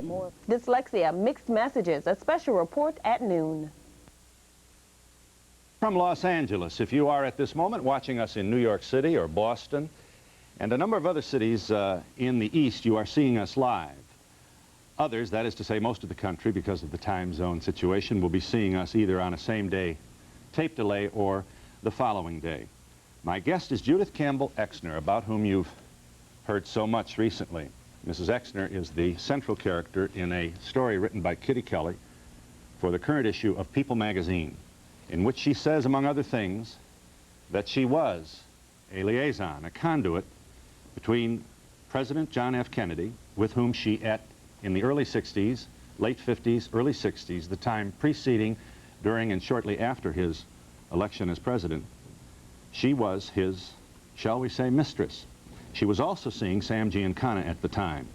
More. Dyslexia, mixed messages, a special report at noon. From Los Angeles, if you are at this moment watching us in New York City or Boston and a number of other cities in the East, you are seeing us live. Others, that is to say most of the country, because of the time zone situation, will be seeing us either on a same-day tape delay or the following day. My guest is Judith Campbell Exner, about whom you've heard so much recently. Mrs. Exner is the central character in a story written by Kitty Kelly for the current issue of People magazine, in which she says, among other things, that she was a liaison, a conduit between President John F. Kennedy, with whom she in the early 60s, late 50s, early 60s, the time preceding, during, and shortly after his election as president, she was his, shall we say, mistress. She was also seeing Sam Giancana at the time.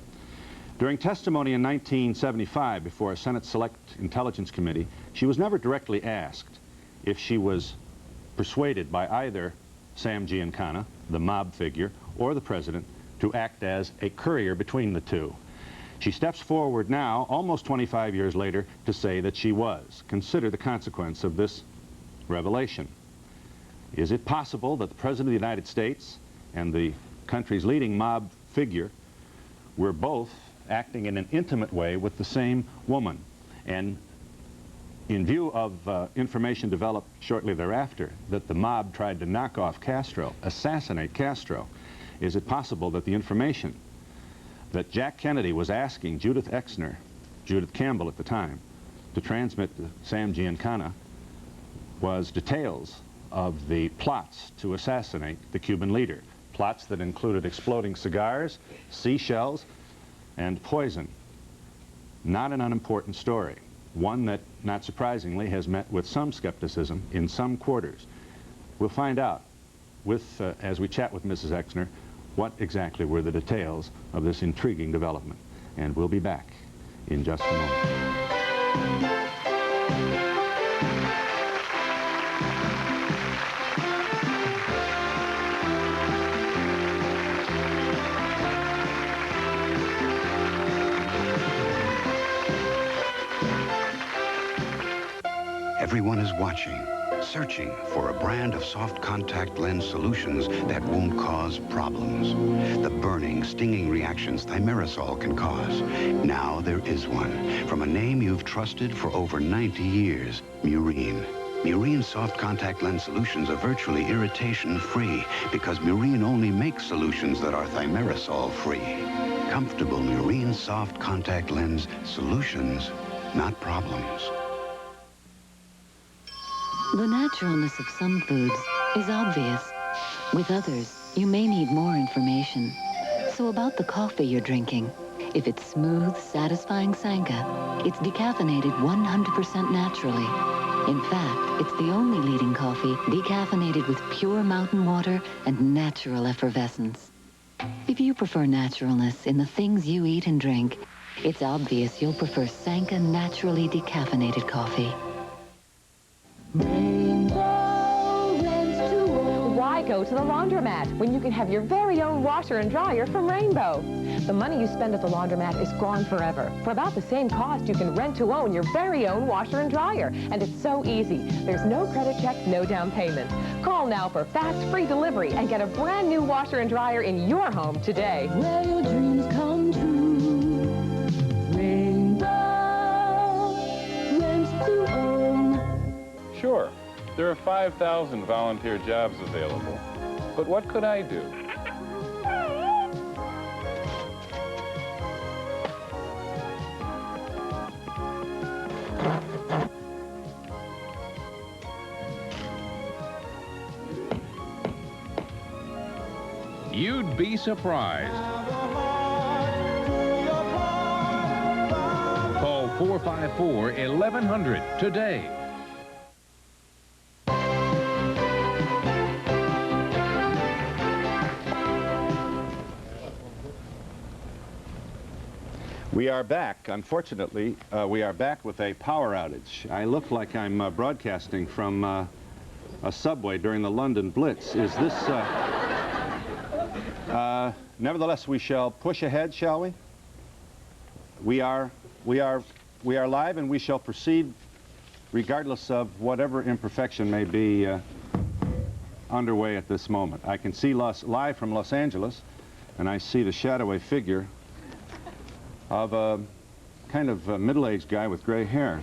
During testimony in 1975 before a Senate Select Intelligence Committee, she was never directly asked if she was persuaded by either Sam Giancana, the mob figure, or the president to act as a courier between the two. She steps forward now, almost 25 years later, to say that she was. Consider the consequence of this revelation. Is it possible that the President of the United States and the country's leading mob figure were both acting in an intimate way with the same woman? And in view of information developed shortly thereafter that the mob tried to knock off Castro, assassinate Castro, is it possible that the information that Jack Kennedy was asking Judith Exner, Judith Campbell at the time, to transmit to Sam Giancana was details of the plots to assassinate the Cuban leader? Plots that included exploding cigars, seashells, and poison. Not an unimportant story. One that, not surprisingly, has met with some skepticism in some quarters. We'll find out, as we chat with Mrs. Exner, what exactly were the details of this intriguing development. And we'll be back in just a moment. Everyone is watching, searching for a brand of soft contact lens solutions that won't cause problems. The burning, stinging reactions thimerosal can cause. Now there is one, from a name you've trusted for over 90 years, Murine. Murine soft contact lens solutions are virtually irritation-free because Murine only makes solutions that are thimerosal-free. Comfortable Murine soft contact lens solutions, not problems. The naturalness of some foods is obvious. With others, you may need more information. So about the coffee you're drinking. If it's smooth, satisfying Sanka, it's decaffeinated 100% naturally. In fact, it's the only leading coffee decaffeinated with pure mountain water and natural effervescence. If you prefer naturalness in the things you eat and drink, it's obvious you'll prefer Sanka naturally decaffeinated coffee. Why go to the laundromat when you can have your very own washer and dryer from Rainbow? The money you spend at the laundromat is gone forever. For about the same cost, you can rent to own your very own washer and dryer. And it's so easy. There's no credit check, no down payment. Call now for fast, free delivery and get a brand new washer and dryer in your home today. Where your dreams come true. Rainbow, rent to own. Sure, there are 5,000 volunteer jobs available, but what could I do? You'd be surprised. Call 454-1100 today. We are back. Unfortunately, we are back with a power outage. I look like I'm broadcasting from a subway during the London Blitz. Is this... nevertheless, we shall push ahead, shall we? We are live, and we shall proceed regardless of whatever imperfection may be underway at this moment. I can see live from Los Angeles, and I see the shadowy figure of a kind of middle-aged guy with gray hair.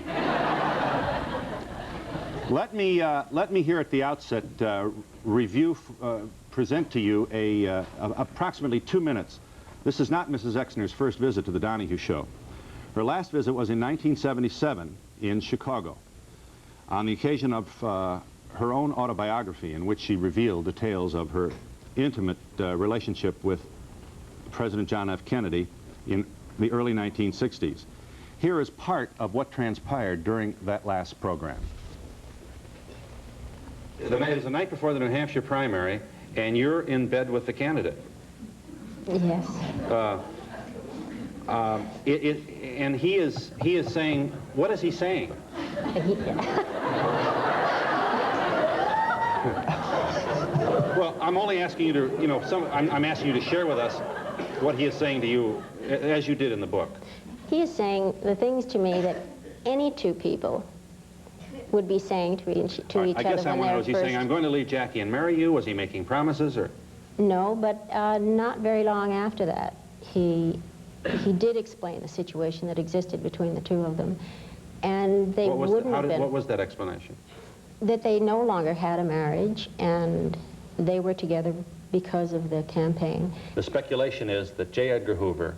Let me here at the outset present to you approximately 2 minutes. This is not Mrs. Exner's first visit to the Donahue show. Her last visit was in 1977 in Chicago on the occasion of her own autobiography, in which she revealed details of her intimate relationship with President John F. Kennedy in the early 1960s. Here is part of what transpired during that last program. It is the night before the New Hampshire primary, and you're in bed with the candidate. Yes. And he is saying, what is he saying? Well, I'm only asking you to, I'm asking you to share with us what he is saying to you, as you did in the book. He is saying the things to me that any two people would be saying to each other. I guess I want to know, was he saying, I'm going to leave Jackie and marry you? Was he making promises, or? No, but not very long after that. He did explain the situation that existed between the two of them, and they wouldn't have been. What was that explanation? That they no longer had a marriage, and they were together because of the campaign. The speculation is that J. Edgar Hoover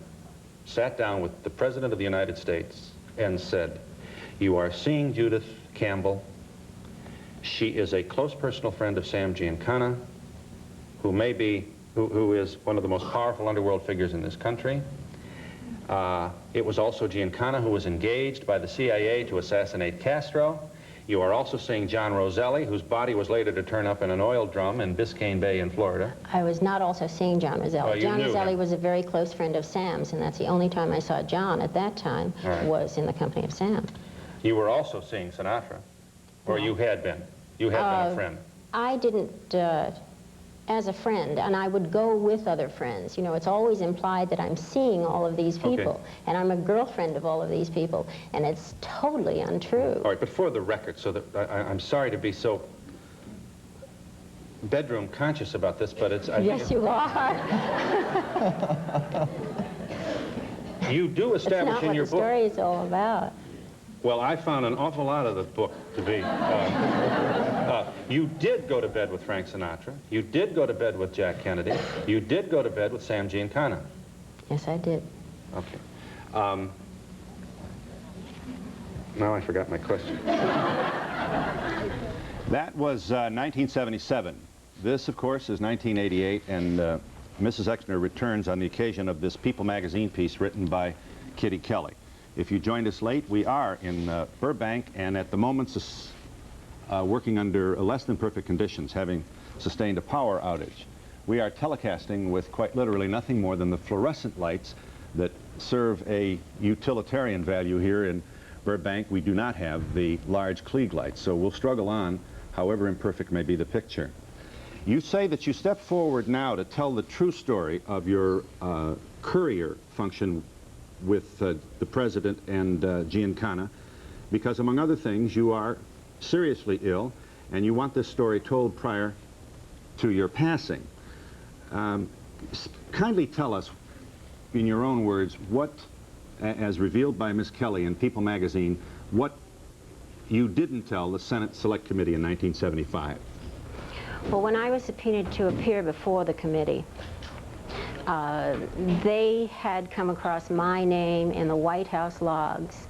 sat down with the President of the United States and said, you are seeing Judith Campbell. She is a close personal friend of Sam Giancana, who is one of the most powerful underworld figures in this country. It was also Giancana who was engaged by the CIA to assassinate Castro. You are also seeing John Roselli, whose body was later to turn up in an oil drum in Biscayne Bay in Florida. I was not also seeing John Roselli. Oh, John Roselli was a very close friend of Sam's, and that's the only time I saw John at that time was in the company of Sam. You were also seeing Sinatra, or you had been. You had been a friend. I didn't, as a friend, and I would go with other friends. You know, it's always implied that I'm seeing all of these people, and I'm a girlfriend of all of these people, and it's totally untrue. All right, but for the record, so that I'm sorry to be so bedroom conscious about this, but it's... Yes, you are. You do establish in your book... That's not what the story is all about. Well, I found an awful lot of the book to be. You did go to bed with Frank Sinatra. You did go to bed with Jack Kennedy. You did go to bed with Sam Giancana. Yes, I did. Okay. Now I forgot my question. That was 1977. This, of course, is 1988, and Mrs. Exner returns on the occasion of this People magazine piece written by Kitty Kelly. If you joined us late, we are in Burbank, and at the moment working under less than perfect conditions, having sustained a power outage. We are telecasting with quite literally nothing more than the fluorescent lights that serve a utilitarian value here in Burbank. We do not have the large Klieg lights, so we'll struggle on, however imperfect may be the picture. You say that you step forward now to tell the true story of your courier function with the President and Giancana, because among other things you are seriously ill and you want this story told prior to your passing. Kindly tell us in your own words what, as revealed by Miss Kelly in People magazine, what you didn't tell the Senate Select Committee in 1975. Well, when I was subpoenaed to appear before the committee, they had come across my name in the White House logs,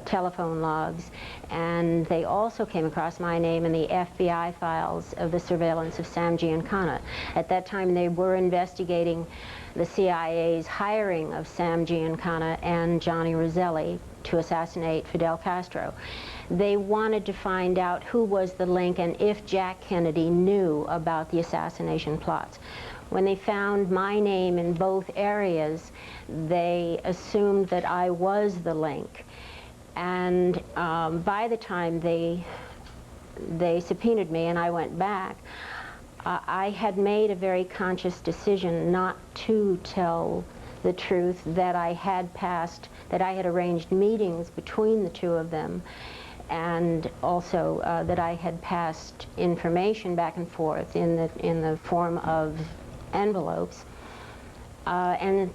telephone logs, and they also came across my name in the FBI files of the surveillance of Sam Giancana. At that time, they were investigating the CIA's hiring of Sam Giancana and Johnny Roselli to assassinate Fidel Castro. They wanted to find out who was the link and if Jack Kennedy knew about the assassination plots. When they found my name in both areas, they assumed that I was the link. And by the time they subpoenaed me and I went back, I had made a very conscious decision not to tell the truth that I had arranged meetings between the two of them, and also that I had passed information back and forth in the form of envelopes, and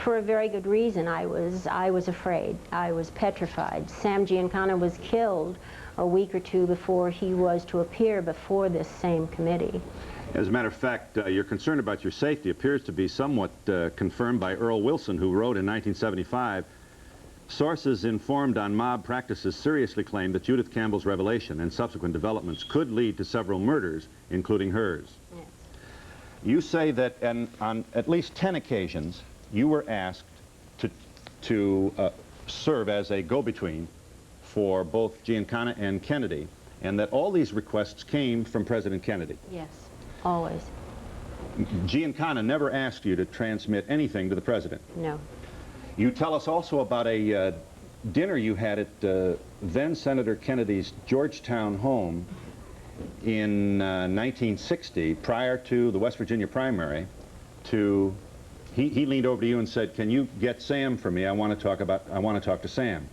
for a very good reason. I was afraid. I was petrified. Sam Giancana was killed a week or two before he was to appear before this same committee. As a matter of fact, your concern about your safety appears to be somewhat confirmed by Earl Wilson, who wrote in 1975, "Sources informed on mob practices seriously claim that Judith Campbell's revelation and subsequent developments could lead to several murders, including hers." Yes. You say that on at least 10 occasions you were asked to serve as a go-between for both Giancana and Kennedy, and that all these requests came from President Kennedy. Yes, always. Giancana never asked you to transmit anything to the President. No. You tell us also about a dinner you had at then Senator Kennedy's Georgetown home in 1960, prior to the West Virginia primary. He leaned over to you and said, "Can you get Sam for me? I want to talk to Sam."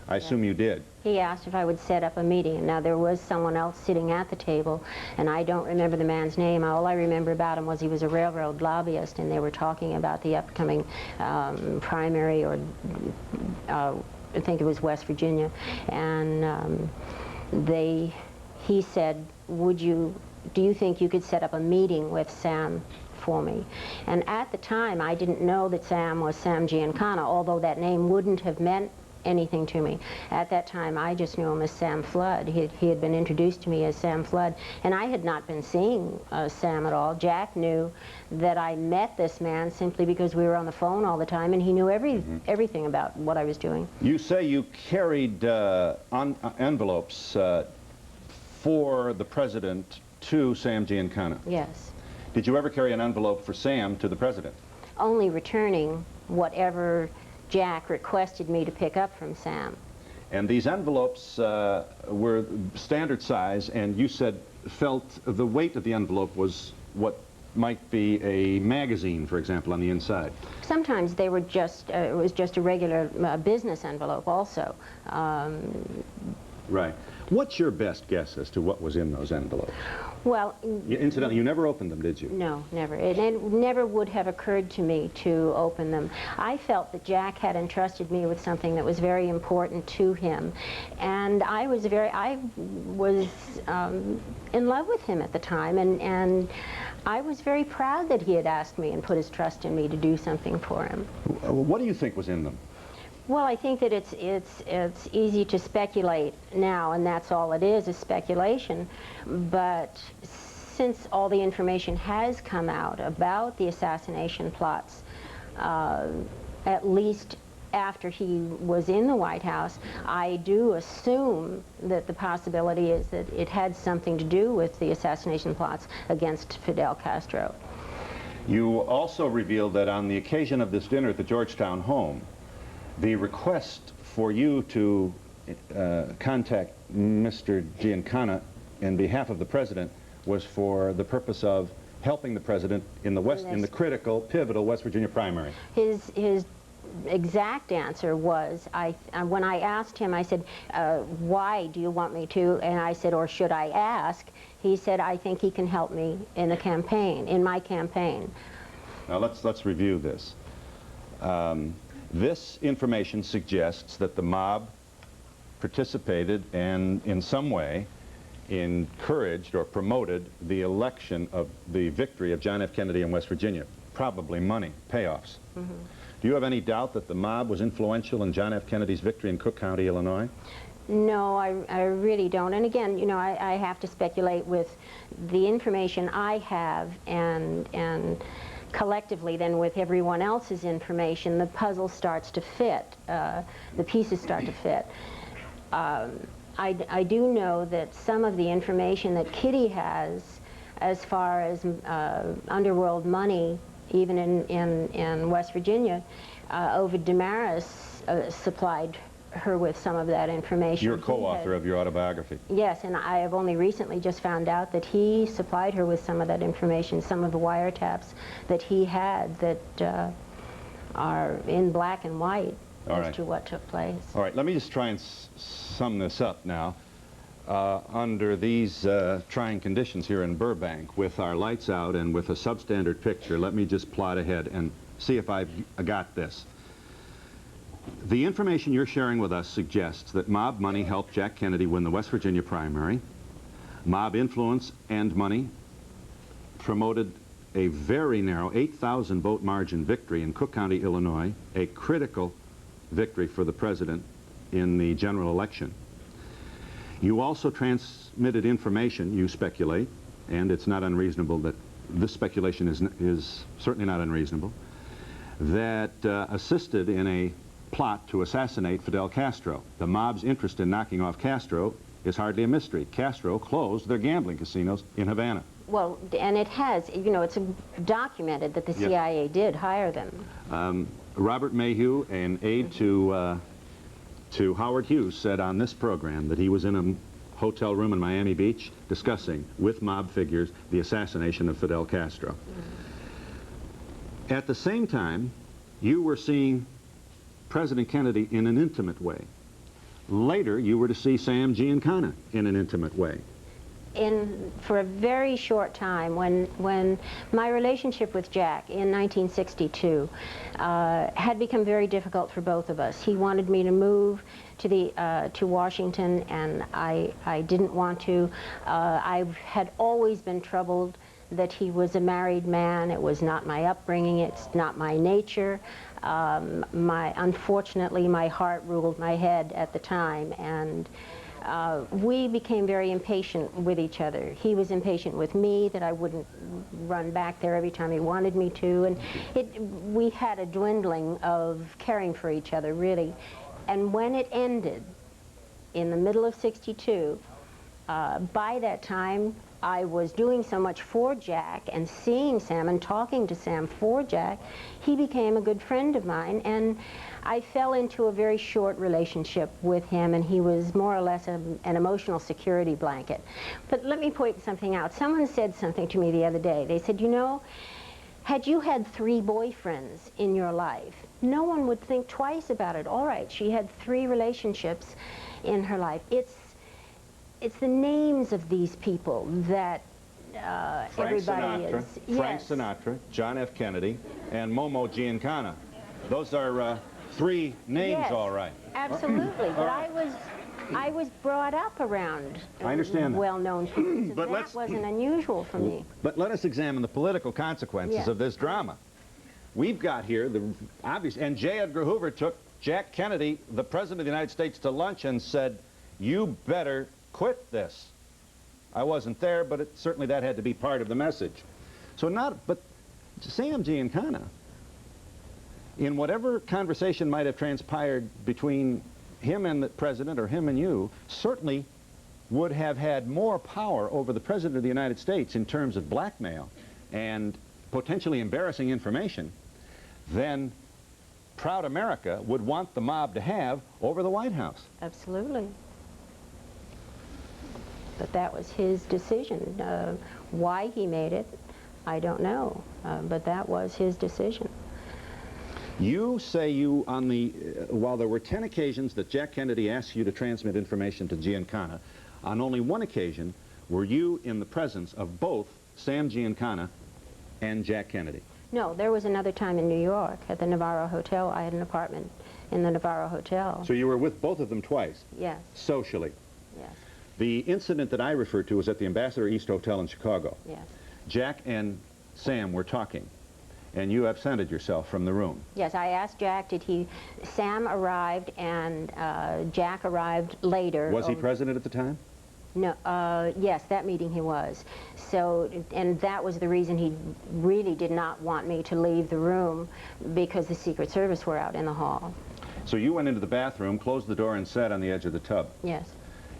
I assume you did. He asked if I would set up a meeting. Now, there was someone else sitting at the table, and I don't remember the man's name. All I remember about him was he was a railroad lobbyist, and they were talking about the upcoming primary, or I think it was West Virginia. And he said, do you think you could set up a meeting with Sam for me? And at the time, I didn't know that Sam was Sam Giancana, although that name wouldn't have meant anything to me. At that time, I just knew him as Sam Flood. He had been introduced to me as Sam Flood, and I had not been seeing Sam at all. Jack knew that I met this man simply because we were on the phone all the time, and he knew everything about what I was doing. You say you carried envelopes for the President to Sam Giancana. Yes. Did you ever carry an envelope for Sam to the President? Only returning whatever Jack requested me to pick up from Sam. And these envelopes were standard size, and you said felt the weight of the envelope was what might be a magazine, for example, on the inside. Sometimes they were just, it was just a regular business envelope also. Right. What's your best guess as to what was in those envelopes? Well, incidentally, you never opened them, did you? No, never. It never would have occurred to me to open them. I felt that Jack had entrusted me with something that was very important to him, and I was in love with him at the time, and I was very proud that he had asked me and put his trust in me to do something for him. What do you think was in them? Well, I think that it's easy to speculate now, and that's all it is speculation. But since all the information has come out about the assassination plots, at least after he was in the White House, I do assume that the possibility is that it had something to do with the assassination plots against Fidel Castro. You also revealed that on the occasion of this dinner at the Georgetown home, the request for you to contact Mr. Giancana in behalf of the President was for the purpose of helping the President in the critical, pivotal West Virginia primary. His exact answer was, when I asked him, I said, why do you want me to? And I said, or should I ask? He said, I think he can help me in the campaign, in my campaign. Now let's review this. This information suggests that the mob participated and in some way encouraged or promoted the election of the victory of John F. Kennedy in West Virginia. Probably money, payoffs. Mm-hmm. Do you have any doubt that the mob was influential in John F. Kennedy's victory in Cook County, Illinois? No, I really don't. And again, you know, I have to speculate with the information I have, and collectively then with everyone else's information, the puzzle starts to fit, the pieces start to fit. I do know that some of the information that Kitty has as far as underworld money, even in West Virginia, Ovid Damaris supplied her with some of that information. You're co-author of your autobiography. Yes, and I have only recently just found out that he supplied her with some of that information, some of the wiretaps that he had that are in black and white All as right. to what took place. All right, let me just try and sum this up now. Under these trying conditions here in Burbank, with our lights out and with a substandard picture, let me just plot ahead and see if I've got this. The information you're sharing with us suggests that mob money helped Jack Kennedy win the West Virginia primary. Mob influence and money promoted a very narrow 8,000 vote margin victory in Cook County, Illinois, a critical victory for the president in the general election. You also transmitted information, you speculate, and it's not unreasonable that this speculation is certainly not unreasonable, that assisted in a plot to assassinate Fidel Castro. The mob's interest in knocking off Castro is hardly a mystery. Castro closed their gambling casinos in Havana. Well, and it has, you know, it's documented that the CIA did hire them. Robert Mayhew, an aide to Howard Hughes, said on this program that he was in a hotel room in Miami Beach discussing with mob figures the assassination of Fidel Castro. At the same time, you were seeing President Kennedy in an intimate way. Later, you were to see Sam Giancana in an intimate way. For a very short time, when my relationship with Jack in 1962 had become very difficult for both of us. He wanted me to move to Washington, and I didn't want to. I had always been troubled that he was a married man. It was not my upbringing. It's not my nature. Unfortunately, my heart ruled my head at the time, and we became very impatient with each other. He was impatient with me, that I wouldn't run back there every time he wanted me to, and we had a dwindling of caring for each other, really. And when it ended, in the middle of '62, by that time, I was doing so much for Jack and seeing Sam and talking to Sam for Jack. He became a good friend of mine, and I fell into a very short relationship with him, and he was more or less an emotional security blanket. But let me point something out. Someone said something to me the other day. They said, you know, had you had 3 boyfriends in your life, no one would think twice about it. All right, she had 3 relationships in her life. It's the names of these people that everybody is. Frank Sinatra, John F. Kennedy, and Momo Giancana. Those are 3 names, yes, all right. Absolutely, but I was brought up around I understand well-known people, so but that wasn't unusual for me. But let us examine the political consequences of this drama. We've got here the obvious, and J. Edgar Hoover took Jack Kennedy, the President of the United States, to lunch and said, you better quit this. I wasn't there, but certainly that had to be part of the message. But Sam Giancana, in whatever conversation might have transpired between him and the President or him and you, certainly would have had more power over the President of the United States in terms of blackmail and potentially embarrassing information than proud America would want the mob to have over the White House. Absolutely. But that was his decision. Why he made it, I don't know. But that was his decision. You say while there were 10 occasions that Jack Kennedy asked you to transmit information to Giancana, on only 1 occasion were you in the presence of both Sam Giancana and Jack Kennedy. No, there was another time in New York at the Navarro Hotel. I had an apartment in the Navarro Hotel. So you were with both of them twice? Yes. Socially? Yes. The incident that I referred to was at the Ambassador East Hotel in Chicago. Yes. Jack and Sam were talking, and you absented yourself from the room. Yes, I asked Jack, Sam arrived and Jack arrived later. Was he president at the time? No, yes, that meeting he was. So, and that was the reason he really did not want me to leave the room, because the Secret Service were out in the hall. So you went into the bathroom, closed the door, and sat on the edge of the tub. Yes.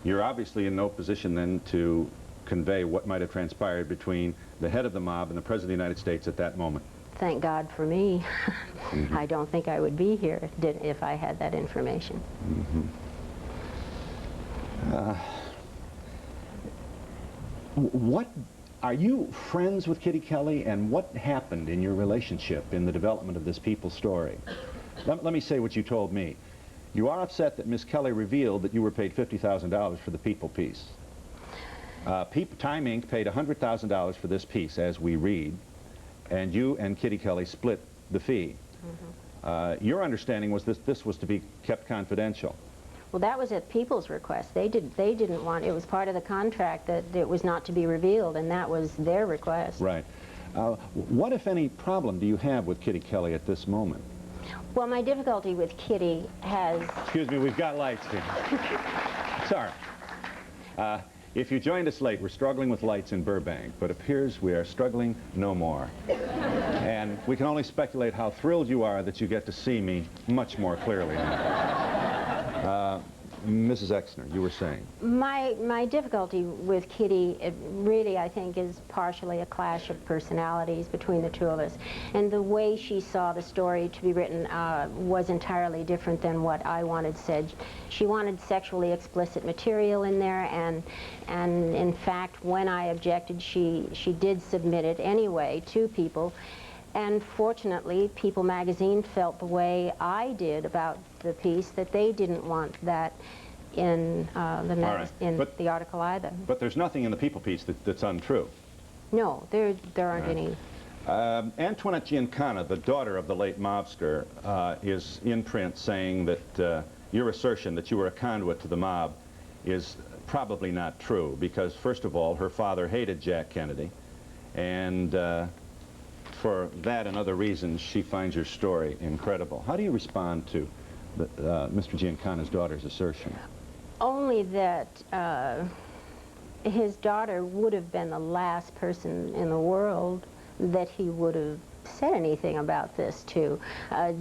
You're obviously in no position then to convey what might have transpired between the head of the mob and the President of the United States at that moment. Thank God for me. I don't think I would be here if I had that information. What Are you friends with Kitty Kelly, and what happened in your relationship in the development of this People story? Let me say what you told me. You are upset that Miss Kelly revealed that you were paid $50,000 for the People piece. Time Inc. paid $100,000 for this piece, as we read, and you and Kitty Kelly split the fee. Your understanding was that this was to be kept confidential. Well, that was at People's request. They didn't want, it was part of the contract that it was not to be revealed, and that was their request. Right. What, if any, problem do you have with Kitty Kelly at this moment? Well, my difficulty with Kitty has... Excuse me, we've got lights here. Sorry. If you joined us late, we're struggling with lights in Burbank, but it appears we are struggling no more. And we can only speculate how thrilled you are that you get to see me much more clearly now. Mrs. Exner, you were saying? My difficulty with Kitty, it really, I think, is partially a clash of personalities between the two of us. And the way she saw the story to be written was entirely different than what I wanted said. She wanted sexually explicit material in there, and in fact, when I objected, she did submit it anyway to People. And fortunately, People magazine felt the way I did about the piece, that they didn't want that in the article either. But there's nothing in the People piece that's untrue. No, there aren't any. Antoinette Giancana, the daughter of the late mobster, is in print saying that your assertion that you were a conduit to the mob is probably not true, because first of all, her father hated Jack Kennedy, and for that and other reasons, she finds your story incredible. How do you respond to Mr. Giancana's daughter's assertion? Only that his daughter would have been the last person in the world that he would have said anything about this to.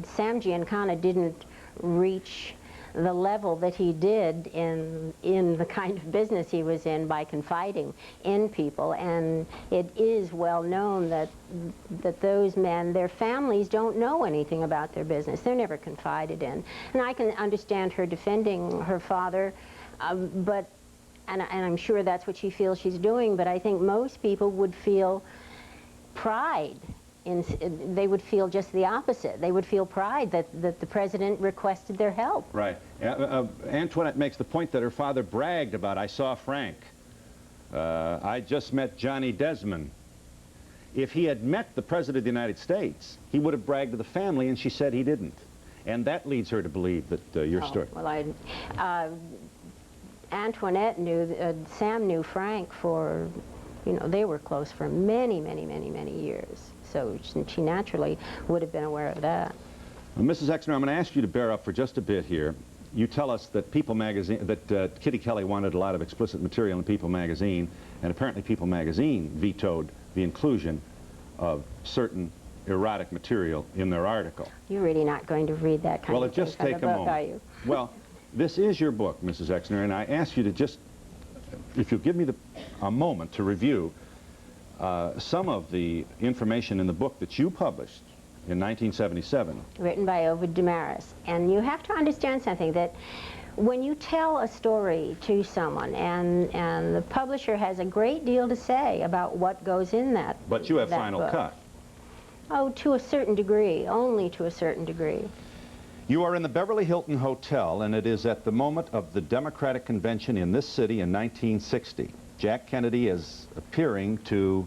Sam Giancana didn't reach the level that he did in the kind of business he was in by confiding in people, and it is well known that those men, their families don't know anything about their business. They're never confided in. And I can understand her defending her father, and I'm sure that's what she feels she's doing, but I think most people would feel pride. They would feel just the opposite. They would feel pride that the president requested their help. Right. Antoinette makes the point that her father bragged about, I saw Frank. I just met Johnny Desmond. If he had met the President of the United States, he would have bragged to the family, and she said he didn't. And that leads her to believe that your story... Well, Antoinette knew, Sam knew Frank for, you know, they were close for many, many, many, many years. So she naturally would have been aware of that. Well, Mrs. Exner, I'm going to ask you to bear up for just a bit here. You tell us that People magazine, that Kitty Kelly wanted a lot of explicit material in People magazine, and apparently People magazine vetoed the inclusion of certain erotic material in their article. You're really not going to read that kind of thing just from take the a book, moment. are you? Well, this is your book, Mrs. Exner, and I ask you to just, if you'll give me a moment to review some of the information in the book that you published in 1977. Written by Ovid Damaris. And you have to understand something, that when you tell a story to someone, and the publisher has a great deal to say about what goes in that But you have that final book. cut. Oh, to a certain degree, only to a certain degree. You are in the Beverly Hilton Hotel, and it is at the moment of the Democratic Convention in this city in 1960. Jack Kennedy is appearing to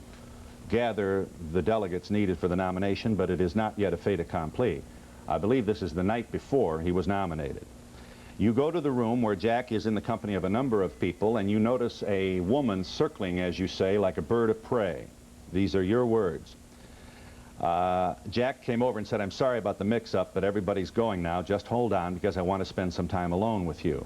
gather the delegates needed for the nomination, but it is not yet a fait accompli. I believe this is the night before he was nominated. You go to the room where Jack is in the company of a number of people, and you notice a woman circling, as you say, like a bird of prey. These are your words. Jack came over and said, I'm sorry about the mix-up, but everybody's going now. Just hold on, because I want to spend some time alone with you.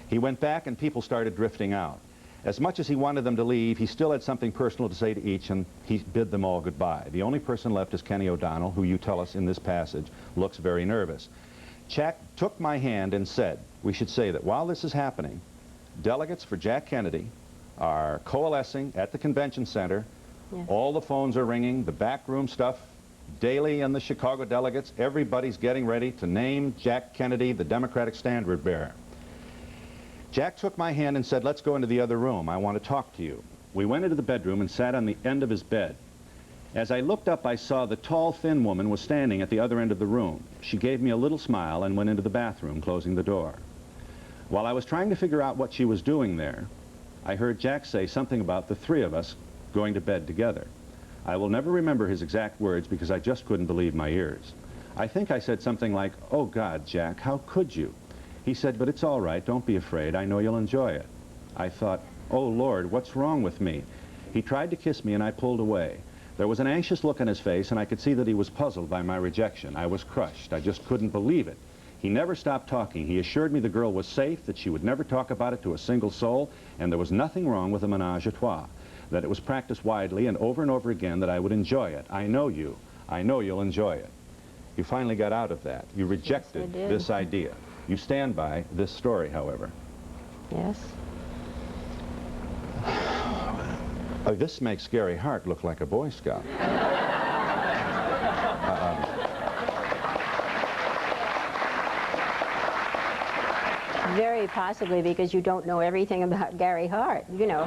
He went back, and people started drifting out. As much as he wanted them to leave, he still had something personal to say to each, and he bid them all goodbye. The only person left is Kenny O'Donnell, who you tell us in this passage looks very nervous. Jack took my hand and said, we should say that while this is happening, delegates for Jack Kennedy are coalescing at the convention center. Yes. All the phones are ringing, the backroom stuff, Daley and the Chicago delegates, everybody's getting ready to name Jack Kennedy the Democratic standard bearer. Jack took my hand and said, let's go into the other room. I want to talk to you. We went into the bedroom and sat on the end of his bed. As I looked up, I saw the tall, thin woman was standing at the other end of the room. She gave me a little smile and went into the bathroom, closing the door. While I was trying to figure out what she was doing there, I heard Jack say something about the three of us going to bed together. I will never remember his exact words because I just couldn't believe my ears. I think I said something like, "Oh God, Jack, how could you?" He said, "But it's all right, don't be afraid, I know you'll enjoy it." I thought, "Oh Lord, what's wrong with me?" He tried to kiss me and I pulled away. There was an anxious look on his face and I could see that he was puzzled by my rejection. I was crushed. I just couldn't believe it. He never stopped talking. He assured me the girl was safe, that she would never talk about it to a single soul, and there was nothing wrong with a menage a trois, that it was practiced widely and over again, that I would enjoy it. I know you. I know you'll enjoy it. You finally got out of that. You rejected this idea. You stand by this story, however. Yes. Oh, this makes Gary Hart look like a Boy Scout. Very possibly because you don't know everything about Gary Hart, you know.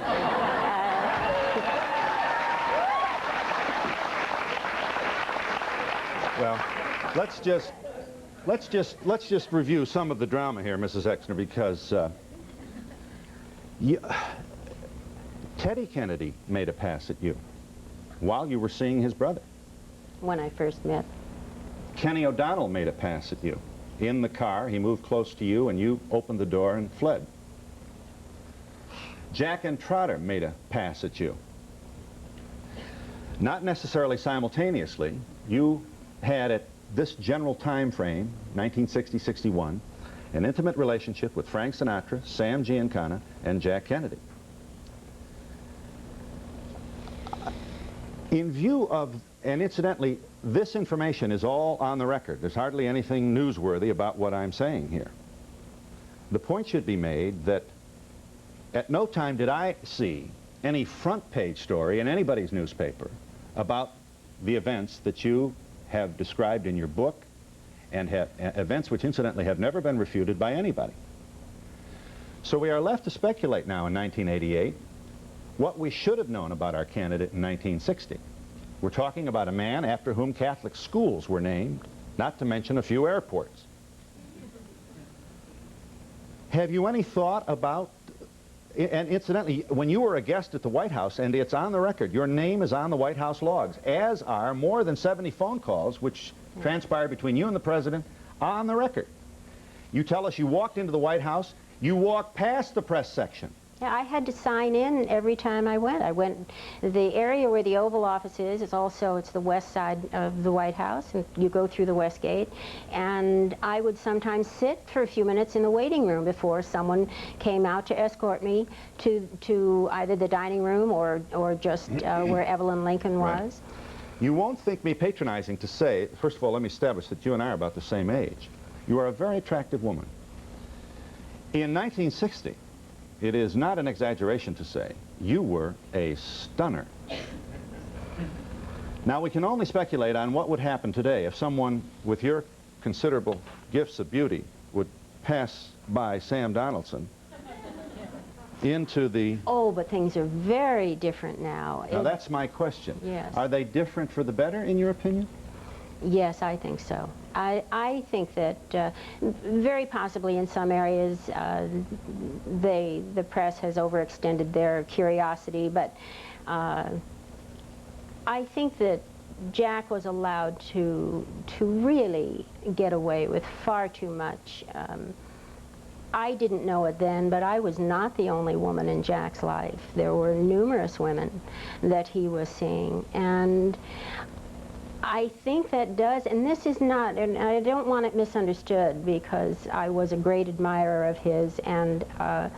Well, let's just review some of the drama here, Mrs. Exner, because Teddy Kennedy made a pass at you while you were seeing his brother. When I first met. Kenny O'Donnell made a pass at you. In the car, he moved close to you, and you opened the door and fled. Jack and Trotter made a pass at you. Not necessarily simultaneously. You had, at this general time frame, 1960-61, an intimate relationship with Frank Sinatra, Sam Giancana, and Jack Kennedy. In view of, and incidentally, this information is all on the record. There's hardly anything newsworthy about what I'm saying here. The point should be made that at no time did I see any front page story in anybody's newspaper about the events that you have described in your book, and events which incidentally have never been refuted by anybody. So we are left to speculate now in 1988 what we should have known about our candidate in 1960. We're talking about a man after whom Catholic schools were named, not to mention a few airports. Have you any thought about, and incidentally, when you were a guest at the White House, and it's on the record, your name is on the White House logs, as are more than 70 phone calls which transpired between you and the President on the record. You tell us you walked into the White House, you walked past the press section. Yeah, I had to sign in every time I went. The area where the Oval Office is, it's the west side of the White House, and you go through the West Gate, and I would sometimes sit for a few minutes in the waiting room before someone came out to escort me to either the dining room or just where Evelyn Lincoln was. Right. You won't think me patronizing to say, first of all, let me establish that you and I are about the same age. You are a very attractive woman. In 1960, it is not an exaggeration to say you were a stunner. Now, we can only speculate on what would happen today if someone with your considerable gifts of beauty would pass by Sam Donaldson into the... Oh, but things are very different now. Now, that's my question. Yes. Are they different for the better, in your opinion? Yes, I think so. I think that very possibly in some areas the press has overextended their curiosity, but I think that Jack was allowed to really get away with far too much. I didn't know it then, but I was not the only woman in Jack's life. There were numerous women that he was seeing, and I think that does, and this is not, and I don't want it misunderstood because I was a great admirer of his, and I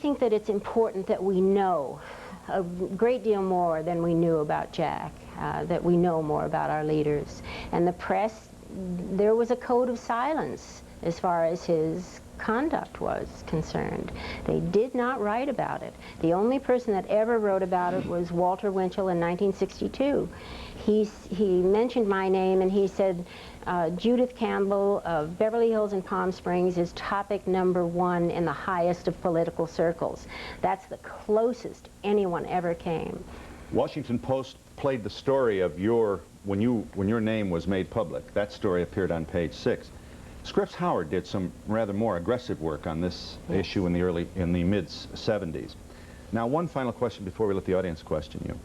think that it's important that we know a great deal more than we knew about Jack, that we know more about our leaders. And the press, there was a code of silence as far as his conduct was concerned. They did not write about it. The only person that ever wrote about it was Walter Winchell in 1962. He mentioned my name and he said, Judith Campbell of Beverly Hills and Palm Springs is topic #1 in the highest of political circles. That's the closest anyone ever came. Washington Post played the story of when your name was made public. That story appeared on page 6. Scripps Howard did some rather more aggressive work on this issue in the mid-70s. Now, one final question before we let the audience question you.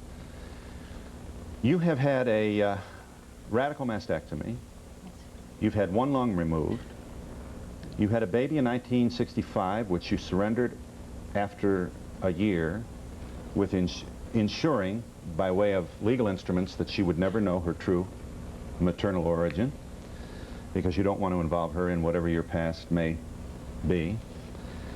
You have had a radical mastectomy. You've had one lung removed. You had a baby in 1965, which you surrendered after a year with ensuring, by way of legal instruments, that she would never know her true maternal origin, because you don't want to involve her in whatever your past may be.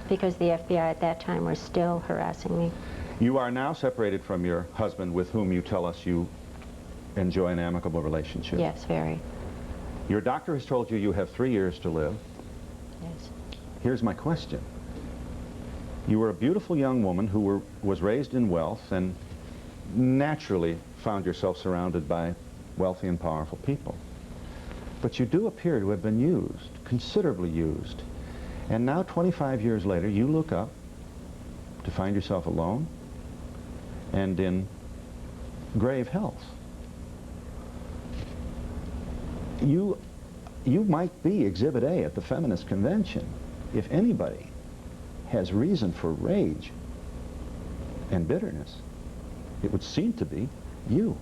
Because the FBI at that time were still harassing me. You are now separated from your husband, with whom you tell us you enjoy an amicable relationship. Yes, very. Your doctor has told you you have 3 years to live. Yes. Here's my question. You were a beautiful young woman who was raised in wealth and naturally found yourself surrounded by wealthy and powerful people. But you do appear to have been used, considerably used. And now, 25 years later, you look up to find yourself alone and in grave health. You might be Exhibit A at the feminist convention. If anybody has reason for rage and bitterness, it would seem to be you.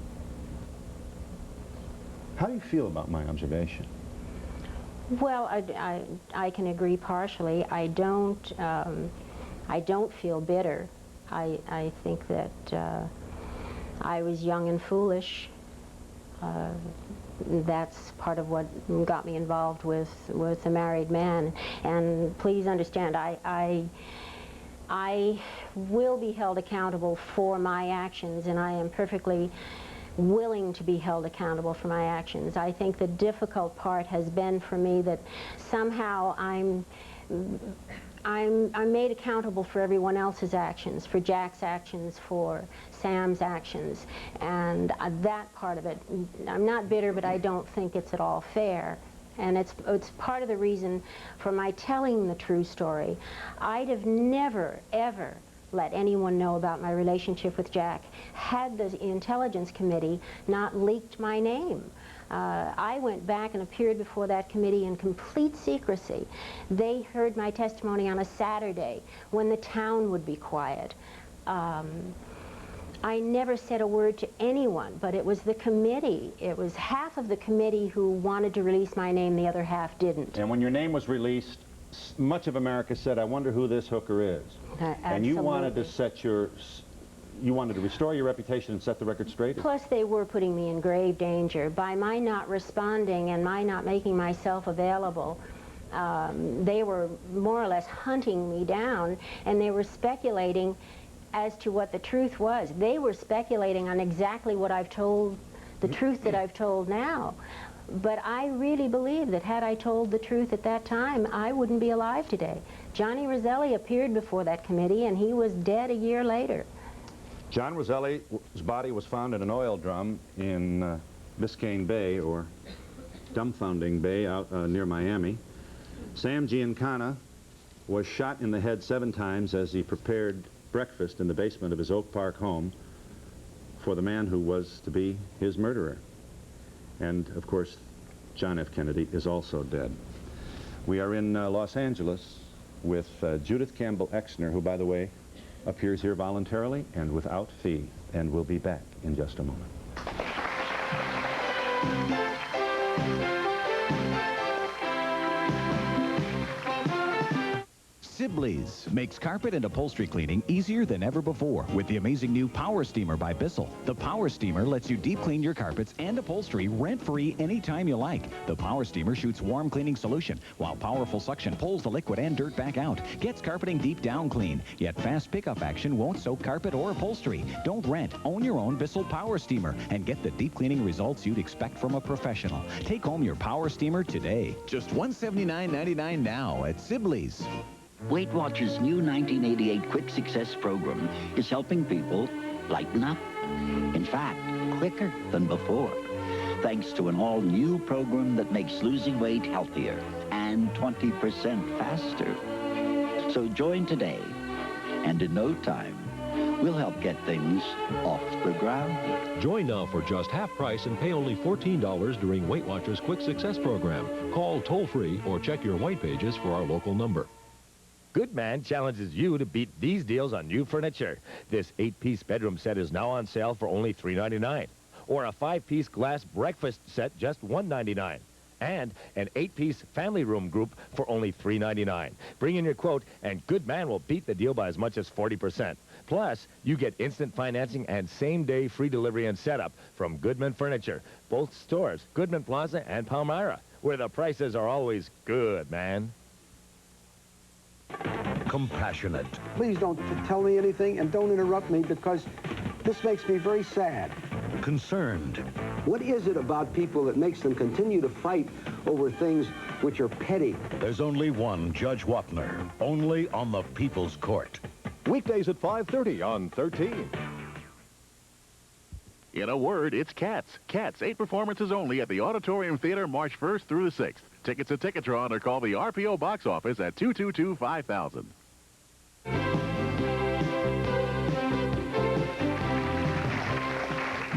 How do you feel about my observation? Well, I can agree partially. I don't feel bitter. I think that I was young and foolish. That's part of what got me involved with a married man. And please understand, I will be held accountable for my actions, and I am perfectly willing to be held accountable for my actions. I think the difficult part has been for me that somehow I'm made accountable for everyone else's actions, for Jack's actions, for Sam's actions, and that part of it, I'm not bitter, but I don't think it's at all fair. And it's part of the reason for my telling the true story. I'd have never, ever let anyone know about my relationship with Jack had the Intelligence Committee not leaked my name. I went back and appeared before that committee in complete secrecy. They heard my testimony on a Saturday when the town would be quiet. I never said a word to anyone, but it was the committee. It was half of the committee who wanted to release my name, the other half didn't. And when your name was released, much of America said, I wonder who this hooker is. And you wanted to you wanted to restore your reputation and set the record straight? Plus, they were putting me in grave danger. By my not responding and my not making myself available, they were more or less hunting me down, and they were speculating as to what the truth was. They were speculating on exactly what I've told, the truth that I've told now. But I really believe that had I told the truth at that time, I wouldn't be alive today. Johnny Roselli appeared before that committee, and he was dead a year later. John Roselli's body was found in an oil drum in Biscayne Bay, or Dumbfounding Bay, out near Miami. Sam Giancana was shot in the head 7 times as he prepared breakfast in the basement of his Oak Park home for the man who was to be his murderer. And, of course, John F. Kennedy is also dead. We are in Los Angeles with Judith Campbell Exner, who, by the way, appears here voluntarily and without fee, and we'll be back in just a moment. Sibley's makes carpet and upholstery cleaning easier than ever before with the amazing new Power Steamer by Bissell. The Power Steamer lets you deep clean your carpets and upholstery rent-free anytime you like. The Power Steamer shoots warm cleaning solution, while powerful suction pulls the liquid and dirt back out. Gets carpeting deep down clean, yet fast pickup action won't soak carpet or upholstery. Don't rent, own your own Bissell Power Steamer and get the deep cleaning results you'd expect from a professional. Take home your Power Steamer today. Just $179.99 now at Sibley's. Weight Watchers' new 1988 Quick Success program is helping people lighten up. In fact, quicker than before. thanks to an all-new program that makes losing weight healthier and 20% faster. So join today, and in no time, we'll help get things off the ground. Join now for just half price and pay only $14 during Weight Watchers Quick Success Program. Call toll-free or check your white pages for our local number. Goodman challenges you to beat these deals on new furniture. This 8-piece bedroom set is now on sale for only $3.99. Or a 5-piece glass breakfast set just $1.99. And an 8-piece family room group for only $3.99. Bring in your quote, and Goodman will beat the deal by as much as 40%. Plus, you get instant financing and same-day free delivery and setup from Goodman Furniture. Both stores, Goodman Plaza and Palmyra, where the prices are always good, man. Compassionate. Please don't tell me anything and don't interrupt me because this makes me very sad. Concerned. What is it about people that makes them continue to fight over things which are petty? There's only one Judge Wapner, only on the People's Court. Weekdays at 5:30 on 13. In a word, it's Cats. Cats, 8 performances only at the Auditorium Theater March 1st through the 6th. Tickets at Ticketron or call the RPO box office at 222-5000.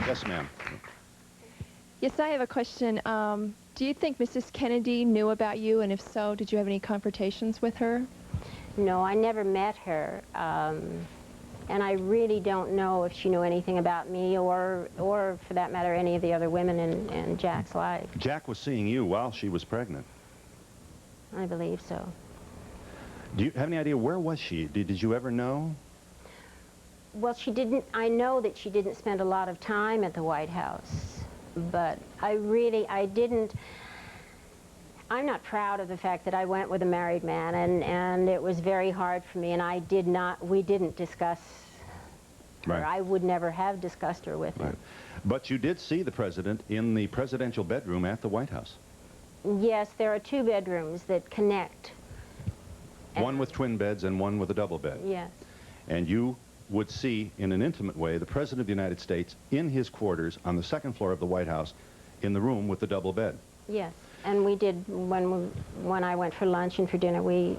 Yes, ma'am. Yes, I have a question. Do you think Mrs. Kennedy knew about you, and if so, did you have any confrontations with her? No, I never met her, and I really don't know if she knew anything about me or for that matter, any of the other women in Jack's life. Jack was seeing you while she was pregnant. I believe so. Do you have any idea where was she? Did you ever know? Well, she didn't. I know that she didn't spend a lot of time at the White House, but I didn't. I'm not proud of the fact that I went with a married man, and it was very hard for me, and we didn't discuss her. Right. I would never have discussed her with him. Right. But you did see the president in the presidential bedroom at the White House. Yes, there are 2 bedrooms that connect. One with twin beds and one with a double bed. Yes. And you would see, in an intimate way, the President of the United States in his quarters on the 2nd floor of the White House in the room with the double bed. Yes. And we did, when I went for lunch and for dinner, we